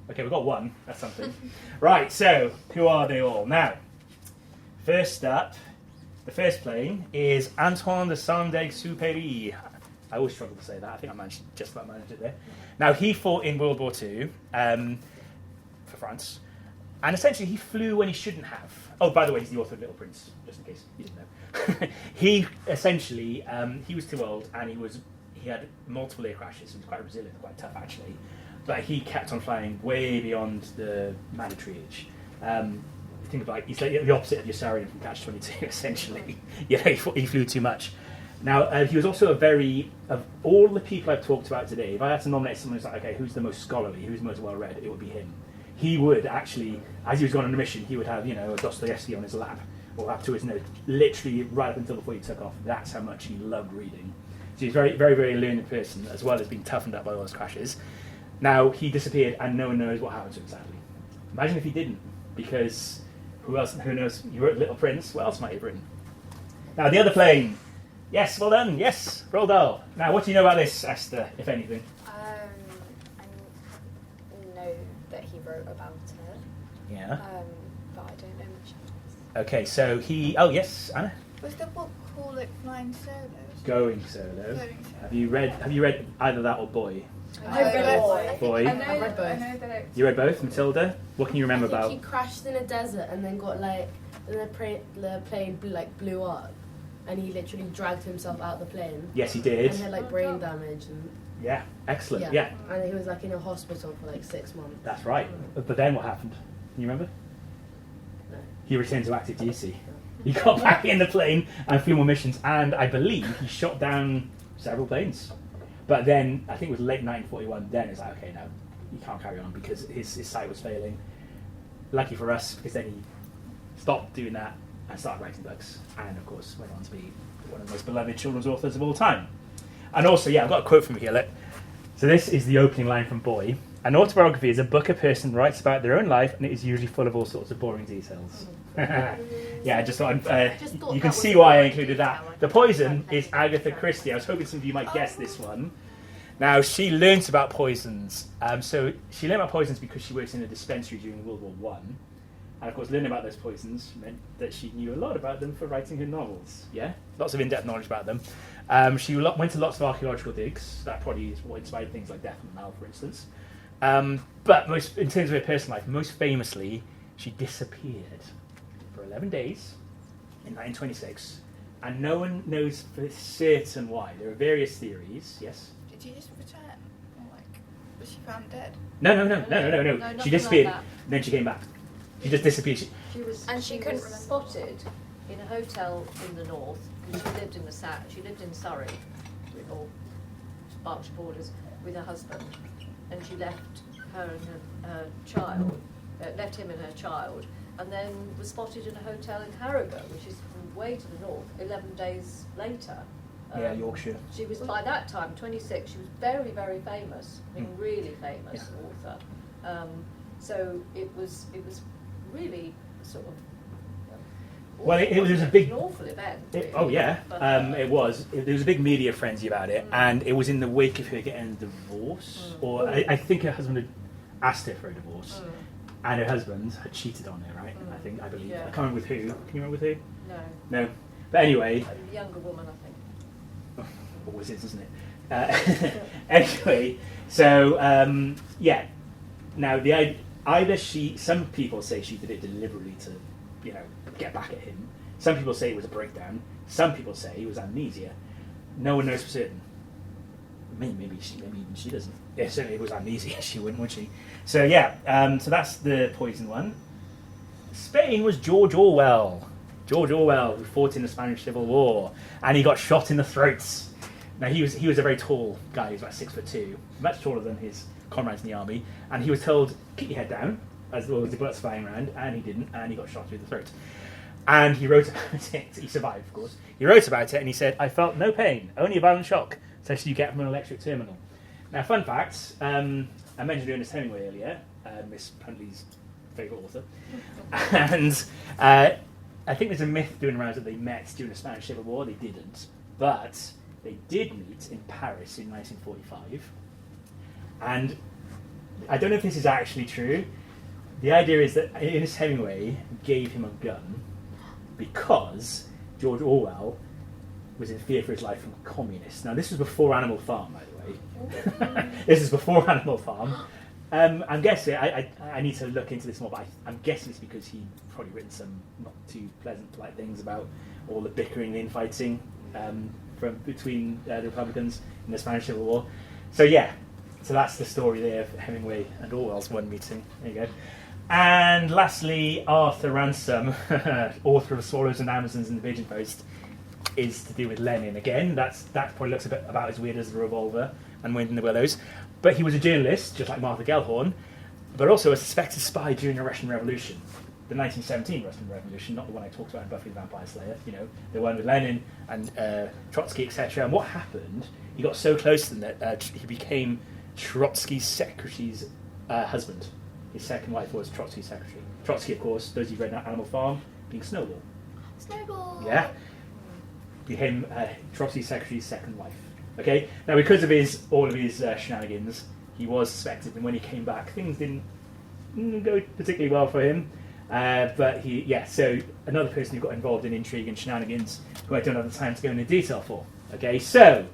Okay, we've got one. That's something. Right, so, who are they all? Now, first up, the first plane is Antoine de Saint-Exupéry. I always struggle to say that. I think I just about managed it there. Now, he fought in World War II for France. And essentially, he flew when he shouldn't have. Oh, by the way, he's the author of Little Prince, just in case you didn't know. He essentially, he was too old, and he had multiple air crashes. He was quite resilient, quite tough, actually. But he kept on flying way beyond the mandatory age. Think of he's like the opposite of Yossarian from Catch-22, essentially. He flew too much. Now, he was also of all the people I've talked about today, if I had to nominate someone who's okay, who's the most scholarly, who's the most well-read, it would be him. He would actually, as he was going on a mission, he would have, a Dostoevsky on his lap, or up to his nose, literally right up until before he took off. That's how much he loved reading. So he's a very, very, very learned person, as well as being toughened up by all those crashes. Now, he disappeared, and no one knows what happened to him, sadly. Imagine if he didn't, because who knows? He wrote Little Prince, what else might he have written? Now, the other plane. Yes, well done, yes, Roald Dahl. Now, what do you know about this, Esther, if anything? I know that he wrote about it. Yeah. But I don't know much else. Okay, so oh yes, Anna? Was the book called Flying Solos? Going Solo. Going Solo. Have you read either that or Boy? I read Boy. Boy. I know, I read both. I know that it's... You read both, Matilda? What can you remember I think about? he crashed in a desert and then got the plane blew up, and he literally dragged himself out the plane. Yes, he did. And had brain damage and Yeah, excellent. Yeah. and he was in a hospital for 6 months. That's right. But then what happened? Can you remember? No. He returned to active duty. He got back in the plane and flew more missions, and I believe he shot down several planes. But then, I think it was late 1941, then it's okay, no, he can't carry on because his sight was failing. Lucky for us, because then he stopped doing that and started writing books, and of course went on to be one of the most beloved children's authors of all time. And also, I've got a quote from here. So this is the opening line from Boy. An autobiography is a book a person writes about their own life, and it is usually full of all sorts of boring details. Yeah, I just thought you can see why I included that. The Poison is Agatha Christie. I was hoping some of you might guess this one. Now, she learnt about poisons. So she learnt about poisons because she works in a dispensary during World War I. And of course, learning about those poisons meant that she knew a lot about them for writing her novels. Yeah, lots of in-depth knowledge about them. She went to lots of archaeological digs. That probably is what inspired things like Death on the Nile, for instance. But in terms of her personal life, most famously, she disappeared for 11 days in 1926, and no one knows for certain why. There are various theories. Yes. Did she just return? Or like, was she found dead? No. No, She nothing disappeared, like that. then she came back. She just disappeared. She couldn't was remember. spotted in a hotel in the north. She lived in she lived in Surrey, or Berkshire borders, with her husband, and she left her and her child, left him and her child, and then was spotted in a hotel in Harrogate, which is way to the north. 11 days later. Yeah, Yorkshire. She was, by that time, 26. She was very, very famous. I mean, really famous author. So it was really sort of. Well, it was a big. An awful event. Oh really. yeah, But, it was. There was a big media frenzy about it, and it was in the wake of her getting a divorce, or I think her husband had asked her for a divorce, and her husband had cheated on her, right? I believe. Yeah. I can't remember with who. Can you remember with who? No, No. But anyway, a younger woman, I think. always is, isn't it? Anyway, so yeah. Now some people say she did it deliberately to, get back at him. Some people say it was a breakdown. Some people say it was amnesia. No one knows for certain. Maybe even she doesn't. Yeah, certainly it was amnesia. She wouldn't, would she? So yeah. So that's the poison one. Spain was George Orwell. George Orwell, who fought in the Spanish Civil War, and he got shot in the throats. Now he was a very tall guy. He was about 6'2", much taller than his comrades in the army, and he was told, keep your head down, as well as the bullets flying around, and he didn't, and he got shot through the throat. And he wrote about it. He survived, of course. He wrote about it, and he said, I felt no pain, only a violent shock, such as you get from an electric terminal. Now, fun fact, I mentioned Ernest Hemingway earlier, Miss Huntley's favourite author, and I think there's a myth doing around that they met during the Spanish Civil War. They didn't, but they did meet in Paris in 1945. And I don't know if this is actually true. The idea is that Ernest Hemingway gave him a gun because George Orwell was in fear for his life from communists. Now, this was before Animal Farm, by the way. This is before Animal Farm. I'm guessing, I need to look into this more, but I'm guessing it's because he'd probably written some not too pleasant, polite things about all the bickering and infighting between the Republicans in the Spanish Civil War. So yeah, so that's the story there of Hemingway and Orwell's one meeting. There you go. And lastly, Arthur Ransom, author of Swallows and Amazons and the Pigeon Post, is to do with Lenin again. That probably looks a bit about as weird as The Revolver and Wind in the Willows. But he was a journalist, just like Martha Gellhorn, but also a suspected spy during the Russian Revolution. The 1917 Russian Revolution, not the one I talked about in Buffy the Vampire Slayer, the one with Lenin and Trotsky, etc. And what happened, he got so close to them that he became Trotsky's secretary's husband. His second wife was Trotsky's secretary. Trotsky, of course, those who've read Animal Farm, being Snowball. Snowball! Yeah. Became Trotsky's secretary's second wife. Okay, now because of all of his shenanigans, he was suspected, and when he came back, things didn't go particularly well for him. But so another person who got involved in intrigue and shenanigans, who I don't have the time to go into detail for. Okay, so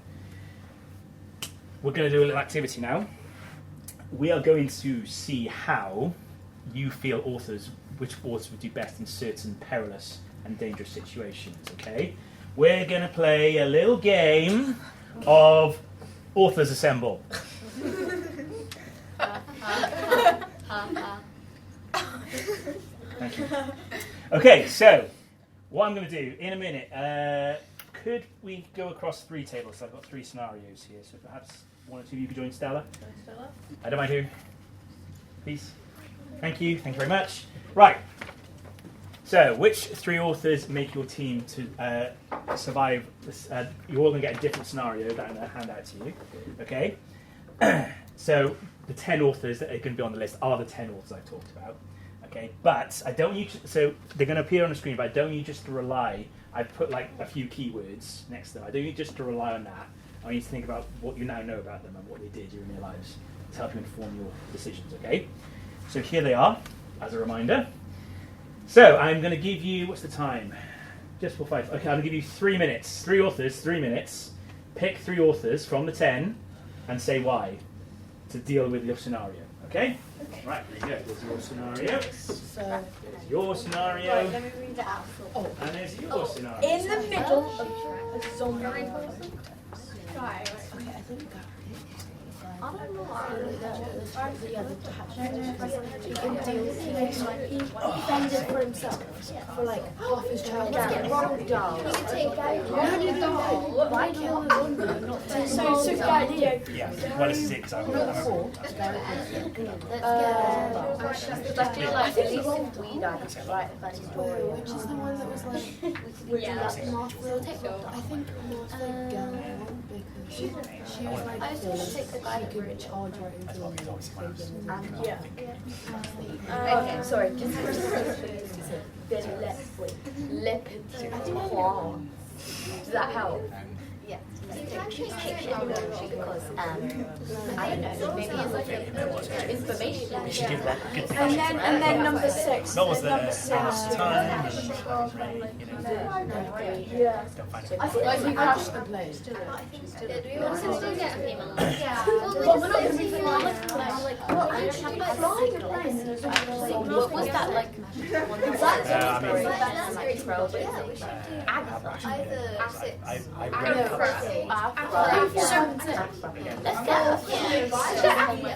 we're going to do a little activity now. We are going to see how you feel which authors would do best in certain perilous and dangerous situations. Okay, we're going to play a little game of Authors Assemble. Thank you. Okay, so what I'm going to do in a minute, could we go across 3 tables? So I've got 3 scenarios here, so perhaps one or two of you could join Stella. I don't mind who. Please. Thank you very much. Right. So, which 3 authors make your team to survive this? You're all going to get a different scenario that I'm going to hand out to you. Okay? So, the 10 authors that are going to be on the list are the 10 authors I've talked about. Okay? But I don't want you to, so they're going to appear on the screen, but I don't want you just to rely. I've put like a few keywords next to them. I don't want you just to rely on that. I want you to think about what you now know about them and what they did during their lives to help you inform your decisions. Okay? So, here they are, as a reminder. So I'm going to give you, what's the time? Just for 5. Okay, I'm going to give you 3 minutes. 3 authors, 3 minutes. Pick 3 authors from the 10 and say why to deal with your scenario. Okay? Right, there you go. There's your scenario. So, There's your scenario. Right, let me read it out. And there's your scenario. In the middle of a zombie. okay, I think I don't know. he defended for himself for like half his childhood. Ronald Dahl. You can take Why kill a zombie? Not to So Gary, Yeah, well, this is it because I will. Let's do like at least if we die, right? If that's story. Which is the one that was like, Yeah. I think Martha Gale won because she was like, I was going to take the guy that she wrote could charge right into the Yeah. Okay, sorry. Does that help? Yeah. Because I don't know, maybe it's like information. We should give that a good And then number 6. What was the Number 6. time? Yeah. I think like we crashed the plane. Do we want to still get a female? Yeah. Well, we're not going to be flying a plane. What was that like? Either 6. I read it. Let's get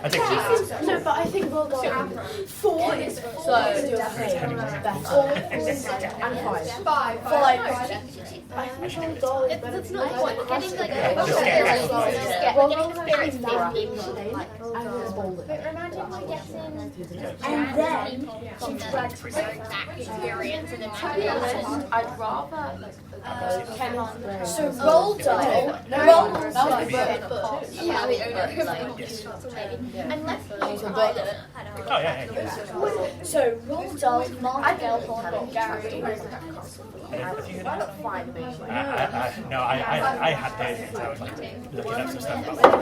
I think No, but I think we'll go 4 is and 5. That's not what we're getting like we're getting experience But imagine like getting And then from that experience and then I'd rather so roll doll. Roll doll. yeah, the owner. Unless you either. Oh, yeah. So roll doll, Martha Gale, Gary. No, I had heard it. I was like looking up some stuff about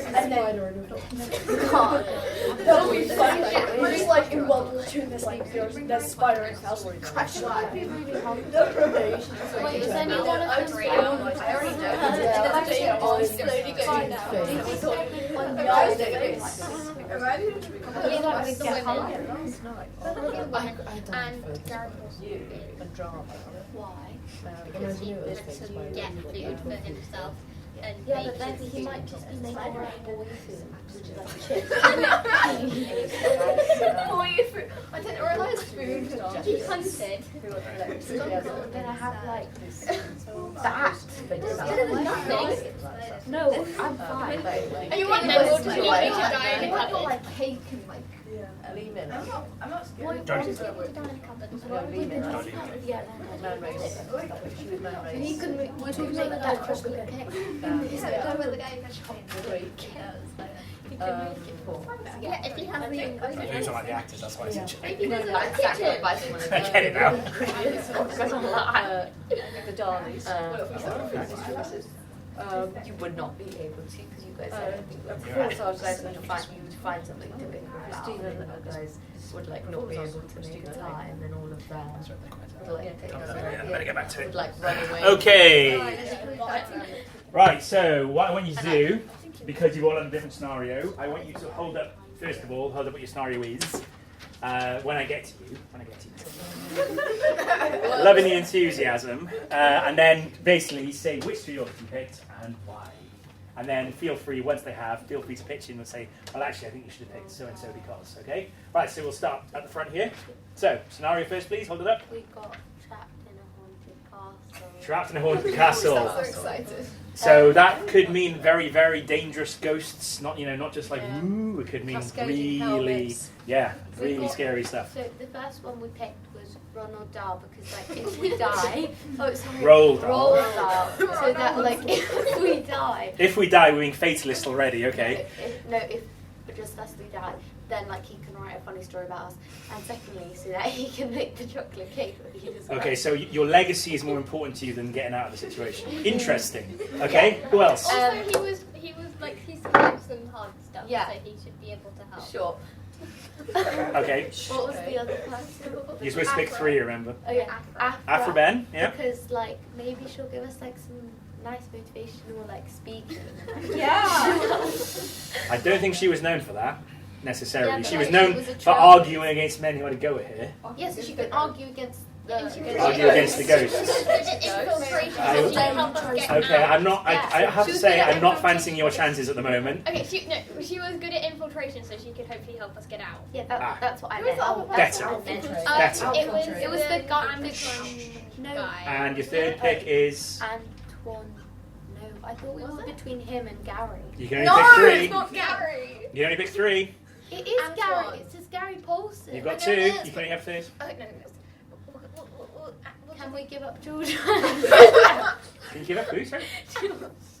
And then that'll be funny. We're just like in World War II, there's spider in house crashing. Wait, is anyone of them real? I already know. Slowly going and Gary was a drama. Why? Because he would get food for himself. Yeah, but then he might just be making boy food, which is like chips. Boy food. I didn't realise food. He hunted. I'm gonna have like that for dinner. Nothing. No, I'm fine. And you want them all to die in a I've got cupboard. like cake and like lemon. I'm not scared. Don't Why would you die in a cupboard? Yeah, no. He could make that chocolate cake. Is that the one with the guy who chocolate cake? Yeah, if he has the Those are like the actors, that's why I said maybe there's a kitchen. I get it now. The darlings. You would not be able to because you guys of course I was going to find you would find something to make Stephen and the guys would like not be able to make a tie and then all of them would like take Better get back to would it. like run away. Okay. Right, so what I want you to do, because you've all had a different scenario, I want you to hold up, first of all, hold up what your scenario is. When I get to you. Loving the enthusiasm. And then basically say which 3 authors you picked and why. And then feel free to pitch in and say, well, actually, I think you should have picked so-and-so because, okay? Right, so we'll start at the front here. So, scenario first, please, hold it up. We got trapped in a haunted castle. Trapped in a haunted castle. So excited. So that could mean very, very dangerous ghosts. Not just like woo. It could mean Cascading really, helmets. really scary stuff. So the first one we picked was Ronald Dahl because like if we die, Roald Dahl. Roald Dahl. So that like if we die. If we die, we're being fatalist already. Okay. If just us we die, then like he can write a funny story about us. And secondly, so that he can make the chocolate cake that he does. Okay. So your legacy is more important to you than getting out of the situation. Interesting. Okay. Who else? Also, he was like he survived some hard stuff, Yeah. so he should be able to help. Sure. Okay. What was the other person? You're supposed to pick 3, remember? Okay. Afra Ben, yeah. Because like maybe she'll give us like some nice motivational like speaking. Yeah. I don't think she was known for that necessarily. Yeah, but, she was like, known she was a for troll. arguing against men who had a go at her. Yes, so she can argue against Argue against the ghosts. Infiltration, so she can help us get Okay, out. I'm not. I have She to was say, good at I'm not infiltration. fancying your chances at the moment. Okay, she was good at infiltration, so she could hopefully help us get out. Yeah, Ah. that's what I Who meant. is the other That's person? what I meant. Better. It was the guy, No. guy. And your third pick is. Antoine. No, I thought we were between him and Gary. You can only pick 3. it's not Gary. You can only pick 3. It is Antoine. Gary. It says Gary Paulson. You've got I 2. know You it is. can only have 3. Oh, no. Can we give up George? Can you give up who, sorry? I'm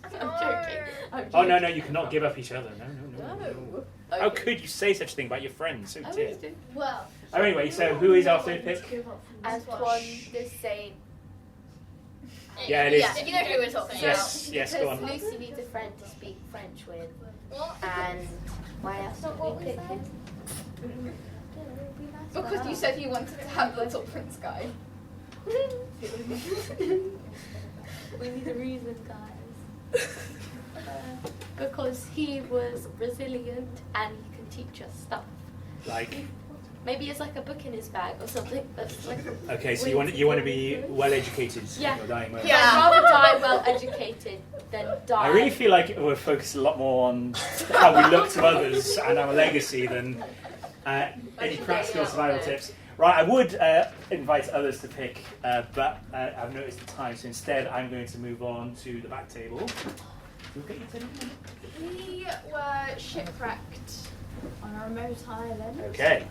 joking. Oh no, you cannot give up each other. No. How could you say such a thing about your friends? So dear. Well, Oh, anyway, so who is our third pick? Antoine the Saint. Yeah, it is. Yeah, you know who we're talking Yes, yes, go Because on. Lucy needs a friend to speak French with. about. And why else would we pick him? Because you said you wanted to have the Little Prince guy. We need a reason, guys. Because he was resilient and he can teach us stuff. Like, Maybe it's like a book in his bag or something. That's like okay, so you want to be well educated. Yeah. You're dying well. Yeah, I'd rather die well educated than die. I really feel like we're focused a lot more on how we look to others and our legacy than any practical survival tips. Right, I would invite others to pick, but I've noticed the time, so instead I'm going to move on to the back table. We were shipwrecked on a remote island. Okay.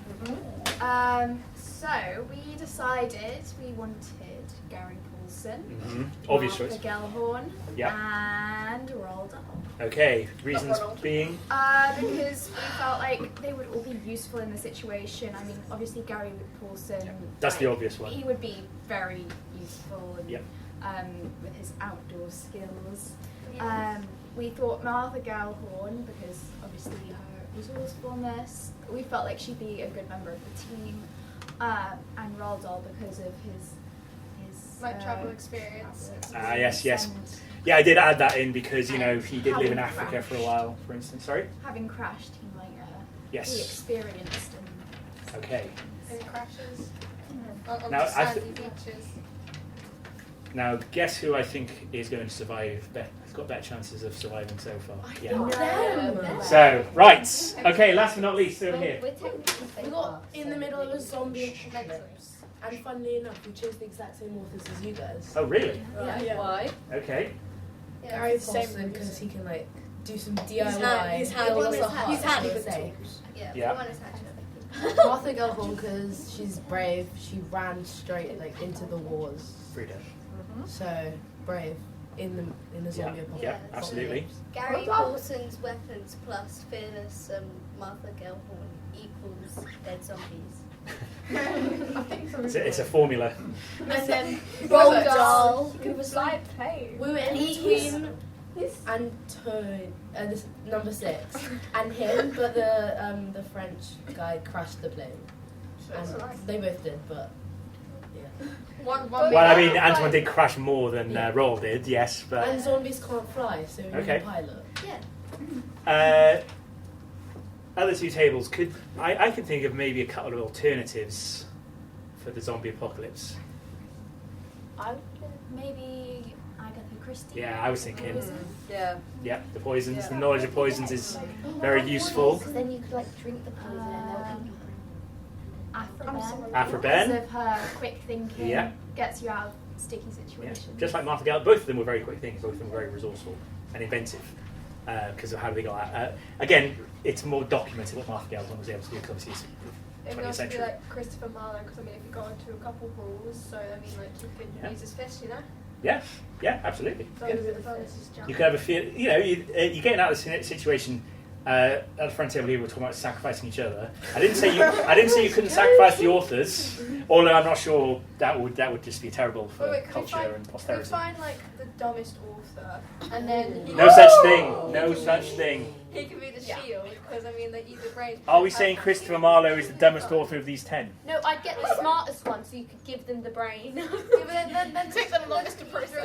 So we decided we wanted Gary Paulson, Obvious Martha choice. Gellhorn, Yeah. and Roald Dahl. Okay. Reasons Ronald. being. Because we felt like they would all be useful in the situation. I mean, obviously Gary Paulson. That's the like, obvious one. He would be very useful and, Yep. with his outdoor skills. We thought Martha Gellhorn, because obviously her resourcefulness, we felt like she'd be a good member of the team. And Roald Dahl because of his travel experience. Yes. and Yeah, I did add that in because, you know, he did live in Africa for a while, for instance. Sorry? having crashed, he might be Yes. experienced and Okay. Any crashes on Now, the sandy beaches. Now, guess who I think is going to survive? Has got better chances of surviving so far. Yeah. Them. So, right. Okay, last but not least, over here. We're technically We got in the middle of a zombie apocalypse, and funnily enough, we chose the exact same authors as you guys. Oh, really? Yeah. Why? Okay. Gary Same Paulson, because he can like do some DIY. He's handy with tools. He's handy with tools. Yeah. one is actually. Martha Gellhorn, because she's brave. She ran straight like into the wars. Freedom. So brave in the zombie apocalypse. Yeah, absolutely. Gary Paulson's weapons plus fearless Martha Gellhorn equals dead zombies. It's a formula. And then Roald Dahl. He was like play. We were in between this number 6 and him, but the French guy crashed the plane. And they both did, but yeah. One Well, I mean, Antoine did crash more than Roll did, yes, And but zombies can't fly, so we need Okay. a pilot. other two tables could I could think of maybe a couple of alternatives for the zombie apocalypse. I would maybe Agatha Christie. Yeah, I was thinking. Yeah. Yeah, the poisons, the knowledge of poisons is very useful. Because then you could like drink the poison and they'll eat you. Afra Because Ben, of her quick thinking, Yeah. gets you out of sticky yeah. situations. Just like Martha Gale, both of them were very quick thinkers, both of them were very resourceful and inventive because of how they got out. Again, it's more documented what Martha Gale was able to do because obviously it's It would 20th also be century. like Christopher Marlowe, because I mean, if you got into a couple rules, so I mean, like you could Yeah. use his fist, you know. Yeah, absolutely. Bonus jump. You could have a feel, you know, you're getting out of this situation. At the front table here, we're talking about sacrificing each other. I didn't say you couldn't sacrifice the authors, although I'm not sure that would just be terrible for Wait, can we culture find- and We posterity. find like the dumbest author, and then No such thing. No such thing. He could be the shield, because I mean, they eat the brains. Are we saying Christopher Marlowe is the dumbest author of these 10? No, I'd get the smartest one so you could give them the brain. Then take them longest to process.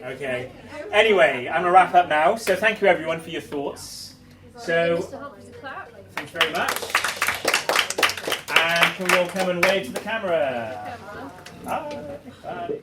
Okay. Anyway, I'm going to wrap up now. So thank you everyone for your thoughts. So, Mr. Humphries, a clap. thanks very much. And can we all come and wave to the camera? Bye. Bye.